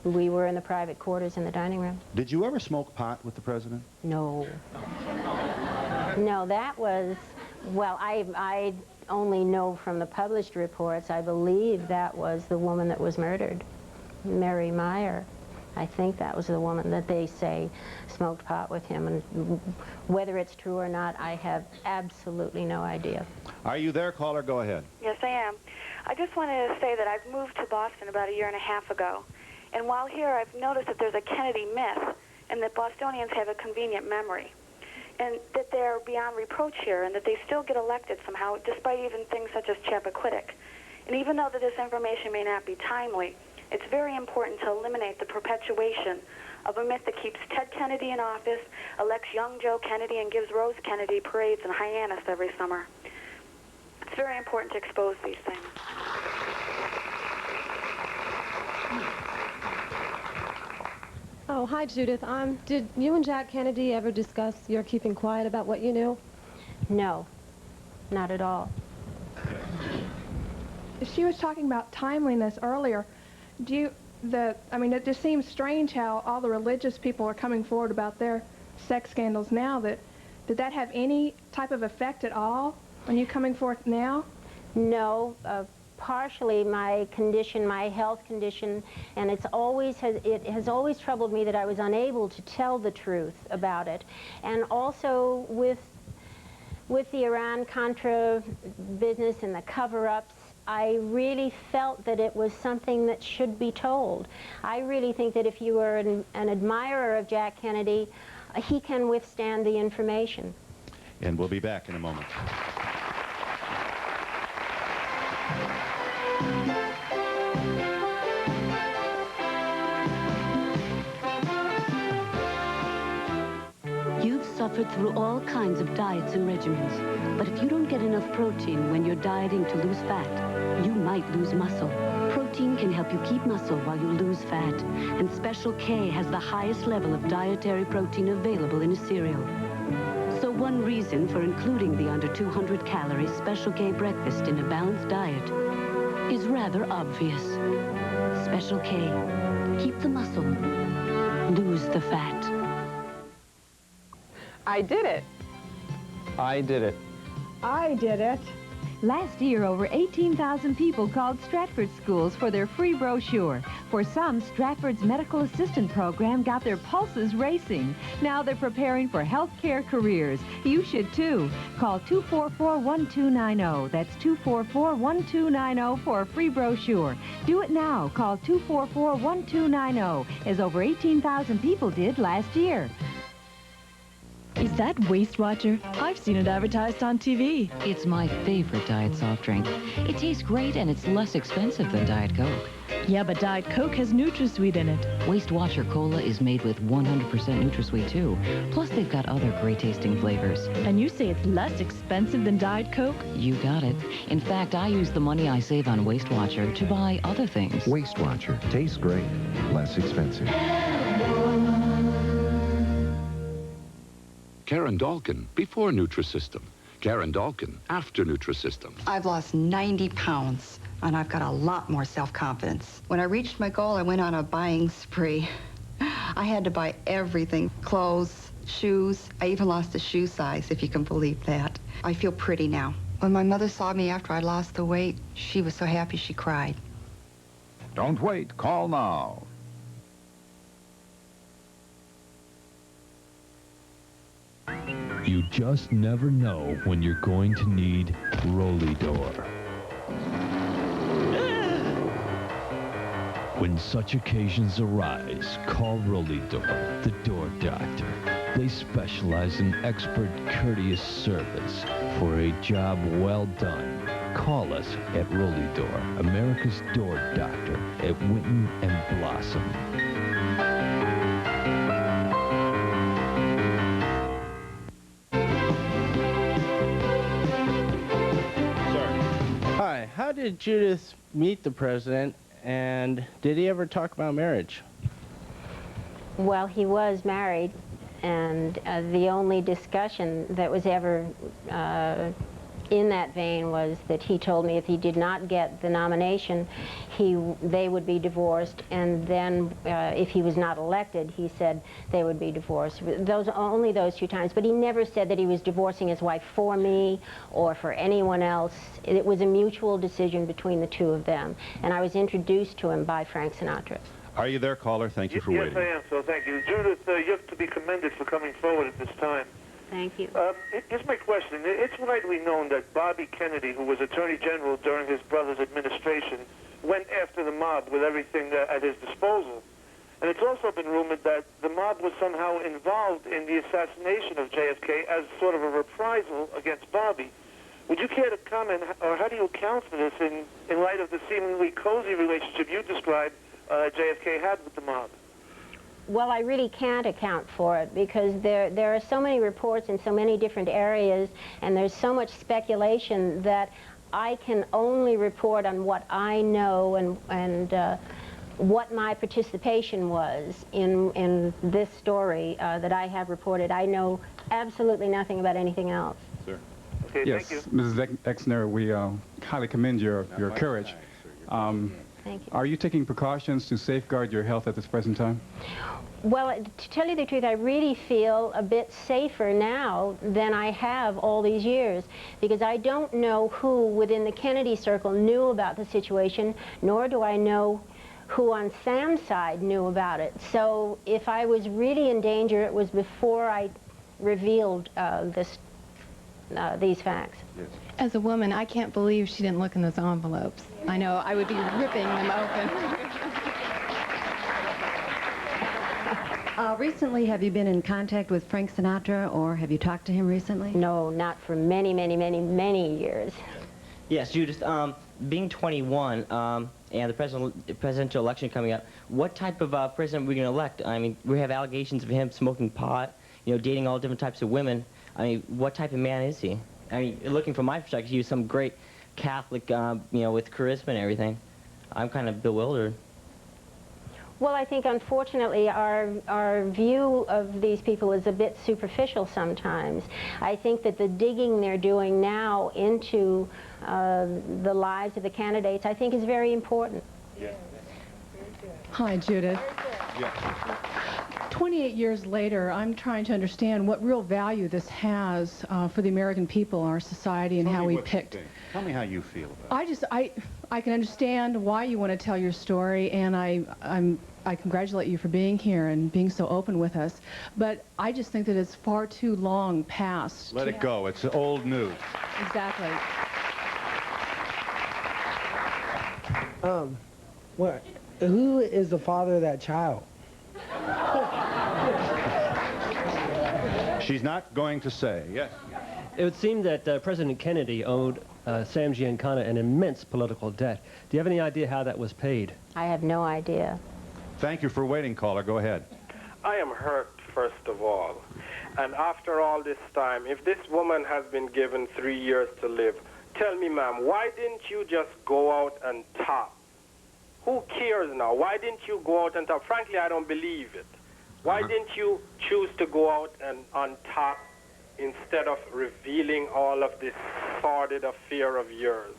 were in the private quarters in the dining room. Did you ever smoke pot with the president? No. No, that was, well, I only know from the published reports, I believe that was the woman that was murdered, Mary Meyer. I think that was the woman that they say smoked pot with him, and whether it's true or not, I have absolutely no idea. Are you there, caller? Go ahead. Yes, I am. I just wanted to say that I've moved to Boston about 1.5 years ago, and while here I've noticed that there's a Kennedy myth, and that Bostonians have a convenient memory, and that they're beyond reproach here, and that they still get elected somehow, despite even things such as Chappaquiddick. And even though that this information may not be timely, it's very important to eliminate the perpetuation of a myth that keeps Ted Kennedy in office, elects young Joe Kennedy, and gives Rose Kennedy parades in Hyannis every summer. It's very important to expose these things. Oh, hi, Judith. Did you and Jack Kennedy ever discuss your keeping quiet about what you knew? No, not at all. She was talking about timeliness earlier. It just seems strange how all the religious people are coming forward about their sex scandals now. Did that have any type of effect at all on you coming forth now? No. Partially my condition, my health condition, and it has always troubled me that I was unable to tell the truth about it. And also with the Iran-Contra business and the cover-ups, I really felt that it was something that should be told. I really think that if you were an admirer of Jack Kennedy, he can withstand the information. And we'll be back in a moment. You've suffered through all kinds of diets and regimens, but if you don't get enough protein when you're dieting to lose fat, you might lose muscle. Protein can help you keep muscle while you lose fat, and Special K has the highest level of dietary protein available in a cereal. So one reason for including the under 200 calorie Special K breakfast in a balanced diet is rather obvious. Special K. Keep the muscle. Lose the fat. I did it. I did it. I did it. Last year, over 18,000 people called Stratford schools for their free brochure. For some, Stratford's medical assistant program got their pulses racing. Now they're preparing for healthcare careers. You should, too. Call 244-1290. That's 244-1290 for a free brochure. Do it now. Call 244-1290, as over 18,000 people did last year. Is that Waste Watcher? I've seen it advertised on TV. It's my favorite diet soft drink. It tastes great and it's less expensive than Diet Coke. Yeah, but Diet Coke has NutraSweet in it. Waste Watcher Cola is made with 100% NutraSweet too. Plus they've got other great tasting flavors. And you say it's less expensive than Diet Coke? You got it. In fact, I use the money I save on Waste Watcher to buy other things. Waste Watcher. Tastes great. Less expensive. Karen Dalkin, before Nutrisystem. Karen Dalkin, after Nutrisystem. I've lost 90 pounds, and I've got a lot more self-confidence. When I reached my goal, I went on a buying spree. I had to buy everything, clothes, shoes. I even lost a shoe size, if you can believe that. I feel pretty now. When my mother saw me after I lost the weight, she was so happy she cried. Don't wait. Call now. You just never know when you're going to need Rolidor. When such occasions arise, call Rolidor, the door doctor. They specialize in expert, courteous service for a job well done. Call us at Rolidor, America's door doctor at Winton and Blossom. How did Judith meet the president, and did he ever talk about marriage? Well, he was married, and the only discussion that was ever in that vein was that he told me if he did not get the nomination, they would be divorced, and then if he was not elected, he said they would be divorced. Only those 2 times, but he never said that he was divorcing his wife for me or for anyone else. It was a mutual decision between the 2 of them, and I was introduced to him by Frank Sinatra. Are you there, caller? Thank you for waiting. Yes, I am, so thank you. Judith, you have to be commended for coming forward at this time. Thank you. Here's my question. It's widely known that Bobby Kennedy, who was Attorney General during his brother's administration, went after the mob with everything at his disposal. And it's also been rumored that the mob was somehow involved in the assassination of J.F.K. as sort of a reprisal against Bobby. Would you care to comment, or how do you account for this in light of the seemingly cozy relationship you described J.F.K. had with the mob? Well, I really can't account for it because there are so many reports in so many different areas, and there's so much speculation that I can only report on what I know and what my participation was in this story that I have reported. I know absolutely nothing about anything else. Sir. Okay, yes, thank you. Mrs. Exner, we highly commend your courage. Thank you. Are you taking precautions to safeguard your health at this present time? Well, to tell you the truth, I really feel a bit safer now than I have all these years, because I don't know who within the Kennedy circle knew about the situation, nor do I know who on Sam's side knew about it. So if I was really in danger, it was before I revealed these facts. Yes. As a woman, I can't believe she didn't look in those envelopes. I know, I would be ripping them open. Recently, have you been in contact with Frank Sinatra, or have you talked to him recently? No, not for many, many, many, many years. Yes, Judith, being 21 and the presidential election coming up, what type of president are we going to elect? I mean, we have allegations of him smoking pot, dating all different types of women. I mean, what type of man is he? I mean, looking from my perspective, he was some great Catholic, with charisma and everything. I'm kind of bewildered. Well, I think unfortunately our view of these people is a bit superficial sometimes. I think that the digging they're doing now into the lives of the candidates, I think, is very important. Yeah. Hi, Judith. Yeah. 28 years later, I'm trying to understand what real value this has for the American people, our society, and how we picked. Tell me how you feel about it. I can understand why you want to tell your story, and I congratulate you for being here and being so open with us. But I just think that it's far too long past. Let it go. It's old news. Exactly. Who is the father of that child? She's not going to say. Yes. It would seem that President Kennedy owed Sam Giancana an immense political debt. Do you have any idea how that was paid? I have no idea. Thank you for waiting, caller. Go ahead. I am hurt, first of all. And after all this time, if this woman has been given 3 years to live, tell me, ma'am, why didn't you just go out and top? Who cares now? Why didn't you go out and top? Frankly, I don't believe it. Why didn't you choose to go out and on top instead of revealing all of this sordid affair of yours?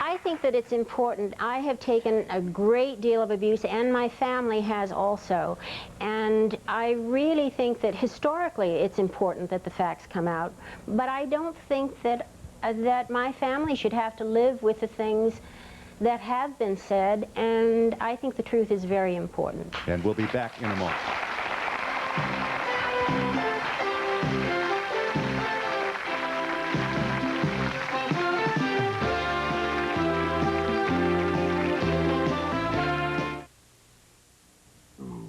I think that it's important. I have taken a great deal of abuse, and my family has also. And I really think that historically it's important that the facts come out. But I don't think that that my family should have to live with the things that have been said, and I think the truth is very important. And we'll be back in a moment.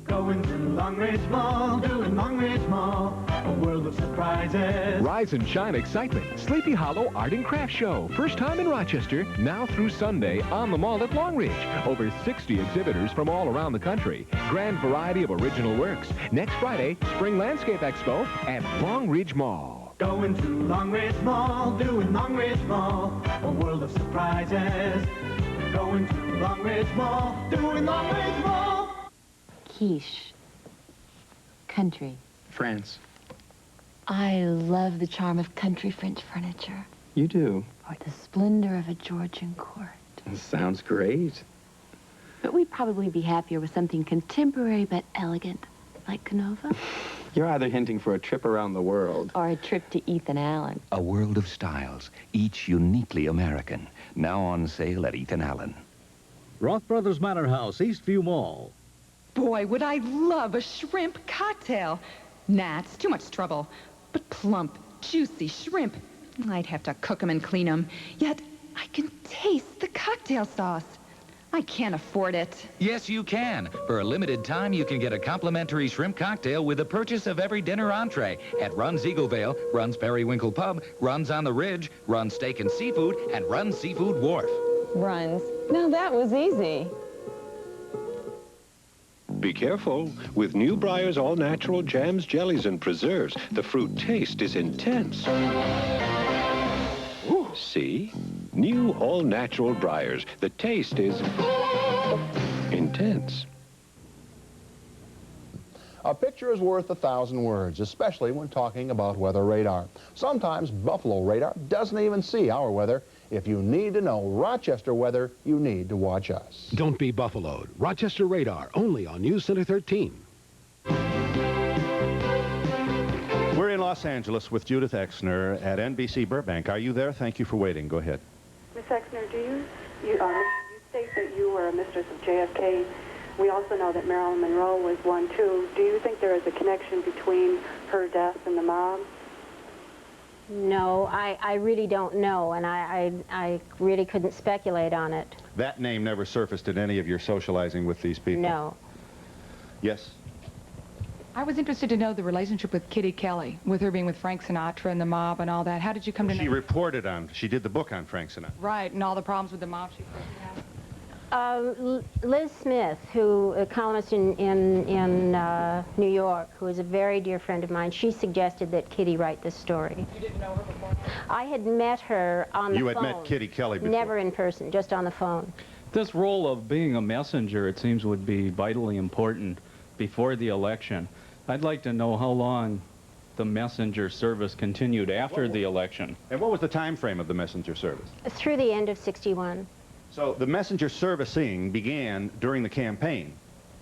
Going to Longridge Mall, doing Longridge Mall, a world of surprises. Rise and shine excitement. Sleepy Hollow Art and Craft Show. First time in Rochester, now through Sunday on the mall at Longridge. Over 60 exhibitors from all around the country. Grand variety of original works. Next Friday, Spring Landscape Expo at Longridge Mall. Going to Longridge Mall, doing Longridge Mall, a world of surprises. Going to Longridge Mall, doing Longridge Mall. Quiche. Country. France. I love the charm of country French furniture. You do? Or the splendor of a Georgian court. Sounds great. But we'd probably be happier with something contemporary but elegant, like Canova. You're either hinting for a trip around the world. Or a trip to Ethan Allen. A world of styles, each uniquely American. Now on sale at Ethan Allen. Roth Brothers Manor House, Eastview Mall. Boy, would I love a shrimp cocktail. Nah, it's too much trouble. But plump, juicy shrimp. I'd have to cook them and clean them. Yet, I can taste the cocktail sauce. I can't afford it. Yes, you can. For a limited time, you can get a complimentary shrimp cocktail with the purchase of every dinner entree at Run's Eaglevale, Run's Periwinkle Pub, Run's on the Ridge, Run's Steak and Seafood, and Run's Seafood Wharf. Runs. Now that was easy. Be careful. With new Breyer's all-natural jams, jellies, and preserves, the fruit taste is intense. Ooh, see? New all-natural Breyer's. The taste is intense. A picture is worth 1,000 words, especially when talking about weather radar. Sometimes Buffalo radar doesn't even see our weather. If you need to know Rochester weather, you need to watch us. Don't be buffaloed. Rochester radar, only on News Center 13. We're in Los Angeles with Judith Exner at NBC Burbank. Are you there? Thank you for waiting. Go ahead. Miss Exner, you state that you were a mistress of J.F.K. We also know that Marilyn Monroe was one, too. Do you think there is a connection between her death and the mob? No, I really don't know, and I really couldn't speculate on it. That name never surfaced in any of your socializing with these people? No. Yes? I was interested to know the relationship with Kitty Kelly, with her being with Frank Sinatra and the mob and all that. How did you come to know? She reported on, she did the book on Frank Sinatra. Right, and all the problems with the mob she had. Liz Smith, who a columnist in New York, who is a very dear friend of mine, she suggested that Kitty write this story. You didn't know her before? I had met her on the phone. You had met Kitty Kelly before? Never in person, just on the phone. This role of being a messenger, it seems, would be vitally important before the election. I'd like to know how long the messenger service continued after the election. And what was the time frame of the messenger service? Through the end of '61. So the messenger servicing began during the campaign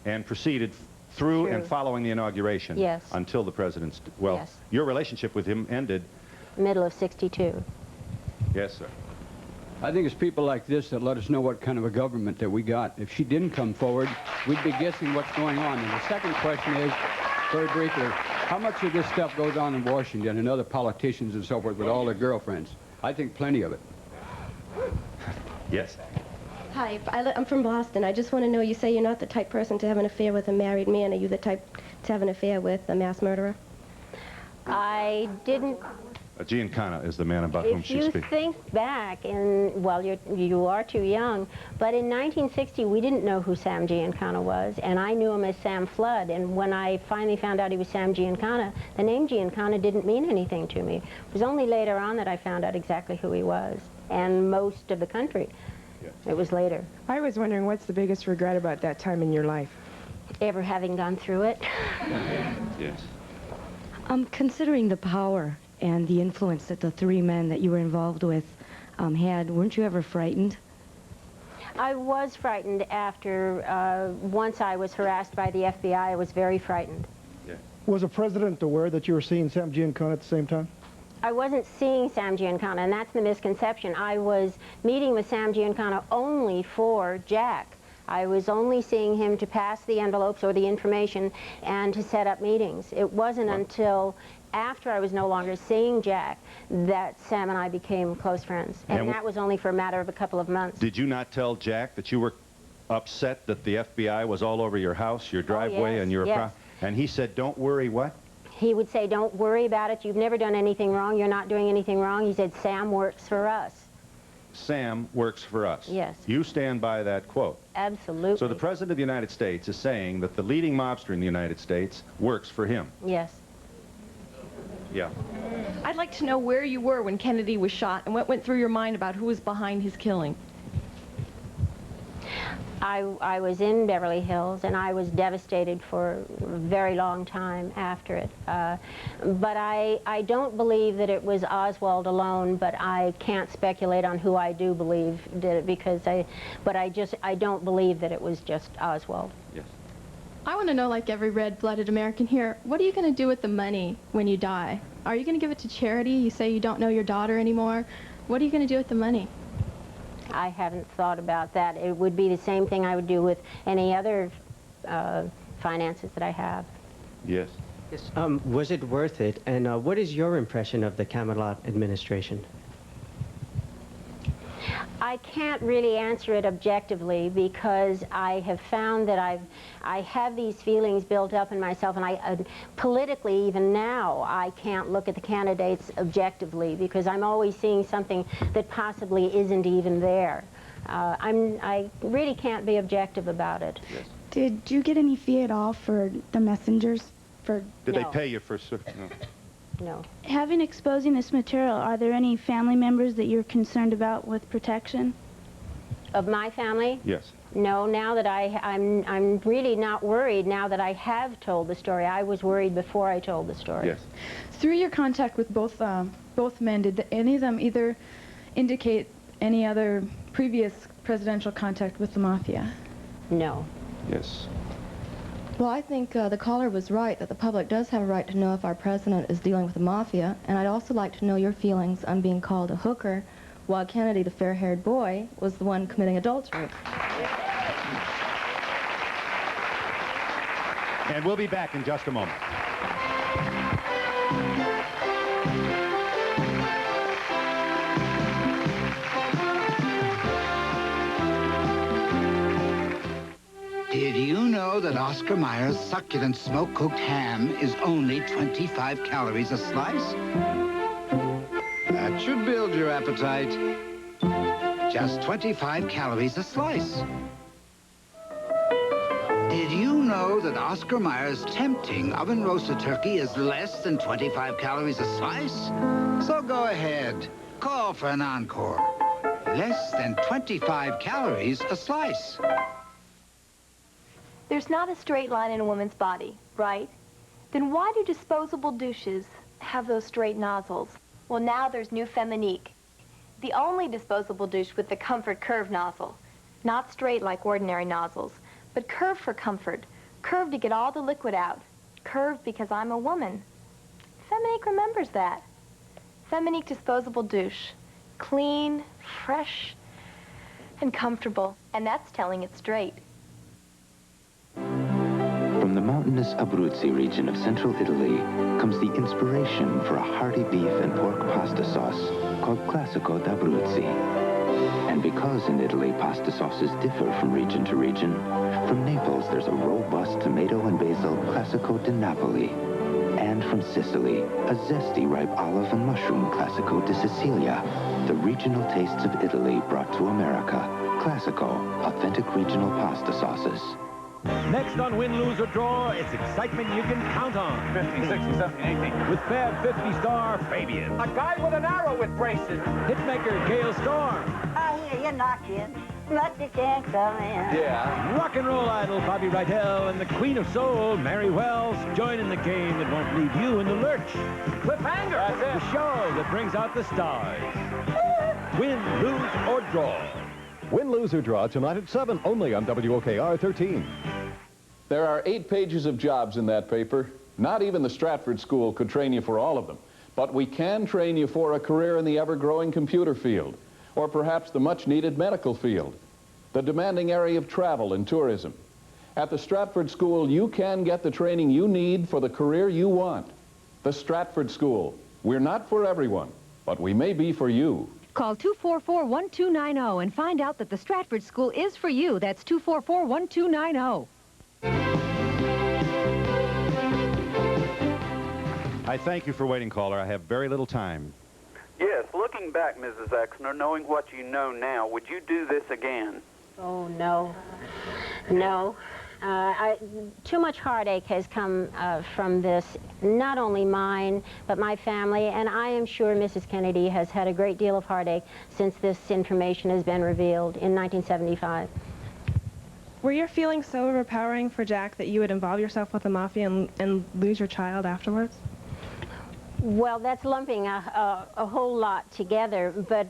and proceeded through and following the inauguration. Yes. Until the president's, well, yes. Your relationship with him ended. Middle of '62. Yes, sir. I think it's people like this that let us know what kind of a government that we got. If she didn't come forward, we'd be guessing what's going on. And the second question is, very briefly, how much of this stuff goes on in Washington and other politicians and so forth with all their girlfriends? I think plenty of it. Yes. Hi, I'm from Boston. I just want to know, you say you're not the type person to have an affair with a married man. Are you the type to have an affair with a mass murderer? I didn't... Giancana is the man about whom she speaks. If you think back, well, you are too young, but in 1960 we didn't know who Sam Giancana was, and I knew him as Sam Flood, and when I finally found out he was Sam Giancana, the name Giancana didn't mean anything to me. It was only later on that I found out exactly who he was, and most of the country. Yeah. It was later. I was wondering, what's the biggest regret about that time in your life? Ever having gone through it. Yes. Considering the power and the influence that the three men that you were involved with had, weren't you ever frightened? I was frightened after, once I was harassed by the FBI, I was very frightened. Yeah. Was the president aware that you were seeing Sam Giancana at the same time? I wasn't seeing Sam Giancana, and that's the misconception. I was meeting with Sam Giancana only for Jack. I was only seeing him to pass the envelopes or the information and to set up meetings. It wasn't until after I was no longer seeing Jack that Sam and I became close friends. And that was only for a matter of a couple of months. Did you not tell Jack that you were upset that the FBI was all over your house, your driveway, and your and he said, don't worry, what? He would say, don't worry about it. You've never done anything wrong. You're not doing anything wrong. He said, Sam works for us. Sam works for us. Yes. You stand by that quote. Absolutely. So the President of the United States is saying that the leading mobster in the United States works for him. Yes. Yeah. I'd like to know where you were when Kennedy was shot and what went through your mind about who was behind his killing. I was in Beverly Hills, and I was devastated for a very long time after it. But I don't believe that it was Oswald alone, but I can't speculate on who I do believe did it, because I don't believe that it was just Oswald. Yes. I want to know, like every red-blooded American here, what are you going to do with the money when you die? Are you going to give it to charity? You say you don't know your daughter anymore. What are you going to do with the money? I haven't thought about that. It would be the same thing I would do with any other finances that I have. Yes. Yes. Was it worth it? And what is your impression of the Camelot administration? I can't really answer it objectively, because I have found that I have these feelings built up in myself, and politically, even now, I can't look at the candidates objectively, because I'm always seeing something that possibly isn't even there. I really can't be objective about it. Yes. Did you get any fee at all for the messengers? Did they pay you for... No. No. Having exposing this material, are there any family members that you're concerned about with protection? Of my family? Yes. No, now that I'm really not worried now that I have told the story. I was worried before I told the story. Yes. Through your contact with both men, did any of them either indicate any other previous presidential contact with the mafia? No. Yes. Well, I think the caller was right, that the public does have a right to know if our president is dealing with the mafia, and I'd also like to know your feelings on being called a hooker, while Kennedy, the fair-haired boy, was the one committing adultery. And we'll be back in just a moment. Did you know that Oscar Mayer's succulent smoke-cooked ham is only 25 calories a slice? That should build your appetite. Just 25 calories a slice. Did you know that Oscar Mayer's tempting oven-roasted turkey is less than 25 calories a slice? So go ahead, call for an encore. less than 25 calories a slice. There's not a straight line in a woman's body, right? Then why do disposable douches have those straight nozzles? Well, now there's new Feminique, the only disposable douche with the Comfort Curve nozzle. Not straight like ordinary nozzles, but curved for comfort. Curved to get all the liquid out. Curved because I'm a woman. Feminique remembers that. Feminique disposable douche. Clean, fresh, and comfortable. And that's telling it straight. From the mountainous Abruzzi region of central Italy comes the inspiration for a hearty beef and pork pasta sauce called Classico d'Abruzzi. And because in Italy pasta sauces differ from region to region, from Naples there's a robust tomato and basil Classico di Napoli. And from Sicily, a zesty ripe olive and mushroom Classico di Sicilia. The regional tastes of Italy brought to America. Classico, authentic regional pasta sauces. Next on Win, Lose, or Draw, it's excitement you can count on. 50, 60, 70, 80. With Fab 50-star Fabian. A guy with an arrow with braces. Hitmaker Gale Storm. I hear you knocking, but you can't come in. Yeah. Rock and roll idol Bobby Rydell and the Queen of Soul, Mary Wells, joining the game that won't leave you in the lurch. Cliffhanger. That's it. The show that brings out the stars. Win, Lose, or Draw. Win, Lose, or Draw tonight at 7, only on WOKR 13. There are 8 pages of jobs in that paper. Not even the Stratford School could train you for all of them. But we can train you for a career in the ever-growing computer field, or perhaps the much-needed medical field, the demanding area of travel and tourism. At the Stratford School, you can get the training you need for the career you want. The Stratford School. We're not for everyone, but we may be for you. Call 244-1290 and find out that the Stratford School is for you. That's 244-1290. I thank you for waiting, caller. I have very little time. Yes, looking back, Mrs. Exner, knowing what you know now, would you do this again? Oh, no. No. Too much heartache has come from this, not only mine, but my family, and I am sure Mrs. Kennedy has had a great deal of heartache since this information has been revealed in 1975. Were your feelings so overpowering for Jack that you would involve yourself with the mafia and lose your child afterwards? Well, that's lumping a whole lot together, but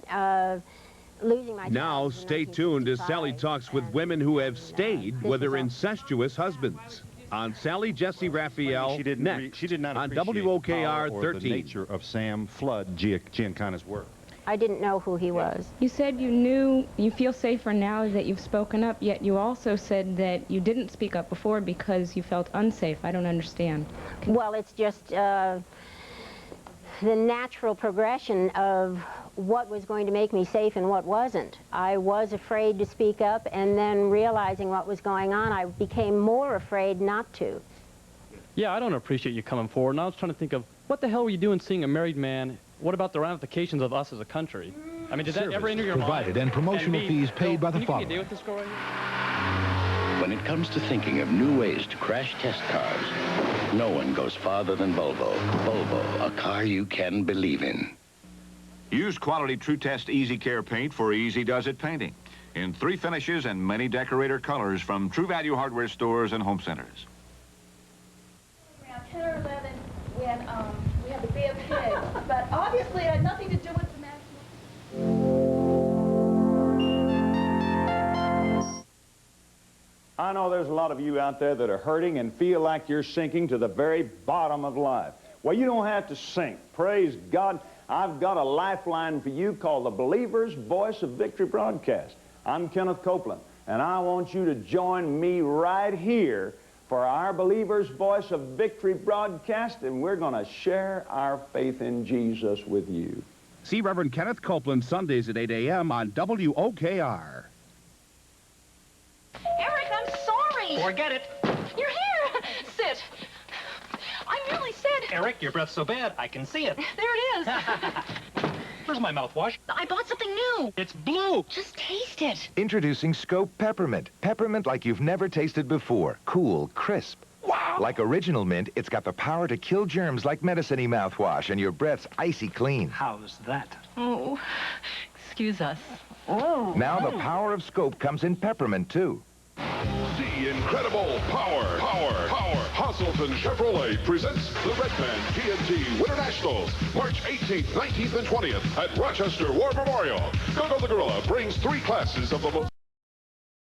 losing my child. Now, stay tuned as Sally talks with women who have stayed with their incestuous husbands. On Sally Jesse Raphael, next, she did not on appreciate WOKR or 13. the nature of Sam Flood, Giancana's work. I didn't know who he was. You said you feel safer now that you've spoken up, yet you also said that you didn't speak up before because you felt unsafe. I don't understand. Well, it's just the natural progression of what was going to make me safe and what wasn't. I was afraid to speak up, and then realizing what was going on, I became more afraid not to. Yeah, I don't appreciate you coming forward, and I was trying to think of, what the hell were you doing seeing a married man? What about the ramifications of us as a country? I mean, did that ever enter your mind? Provided and promotional fees paid by the following. Can you give me a deal with this girl right here? When it comes to thinking of new ways to crash test cars, no one goes farther than Volvo. Volvo, a car you can believe in. Use quality True Test Easy Care paint for Easy Does It painting in 3 finishes and many decorator colors from True Value hardware stores and home centers. Around 10 or 11 when we had the Bay of Pigs, but obviously it had nothing to do with the national. I know there's a lot of you out there that are hurting and feel like you're sinking to the very bottom of life. Well, you don't have to sink. Praise God. I've got a lifeline for you called the Believer's Voice of Victory broadcast. I'm Kenneth Copeland, and I want you to join me right here for our Believer's Voice of Victory broadcast, and we're going to share our faith in Jesus with you. See Reverend Kenneth Copeland Sundays at 8 a.m. on WOKR. Eric, I'm sorry. Forget it. You're here. Sit. I merely said... Eric, your breath's so bad, I can see it. There it is. Where's my mouthwash? I bought something new. It's blue. Just taste it. Introducing Scope Peppermint. Peppermint like you've never tasted before. Cool, crisp. Wow. Like original mint, it's got the power to kill germs like medicine-y mouthwash, and your breath's icy clean. How's that? Oh, excuse us. Now the power of scope comes in peppermint, too. See incredible power. Hasselton Chevrolet presents the Redman TNT Winter Nationals, March 18th, 19th, and 20th at Rochester War Memorial. Go-Go the Gorilla brings 3 classes of the most...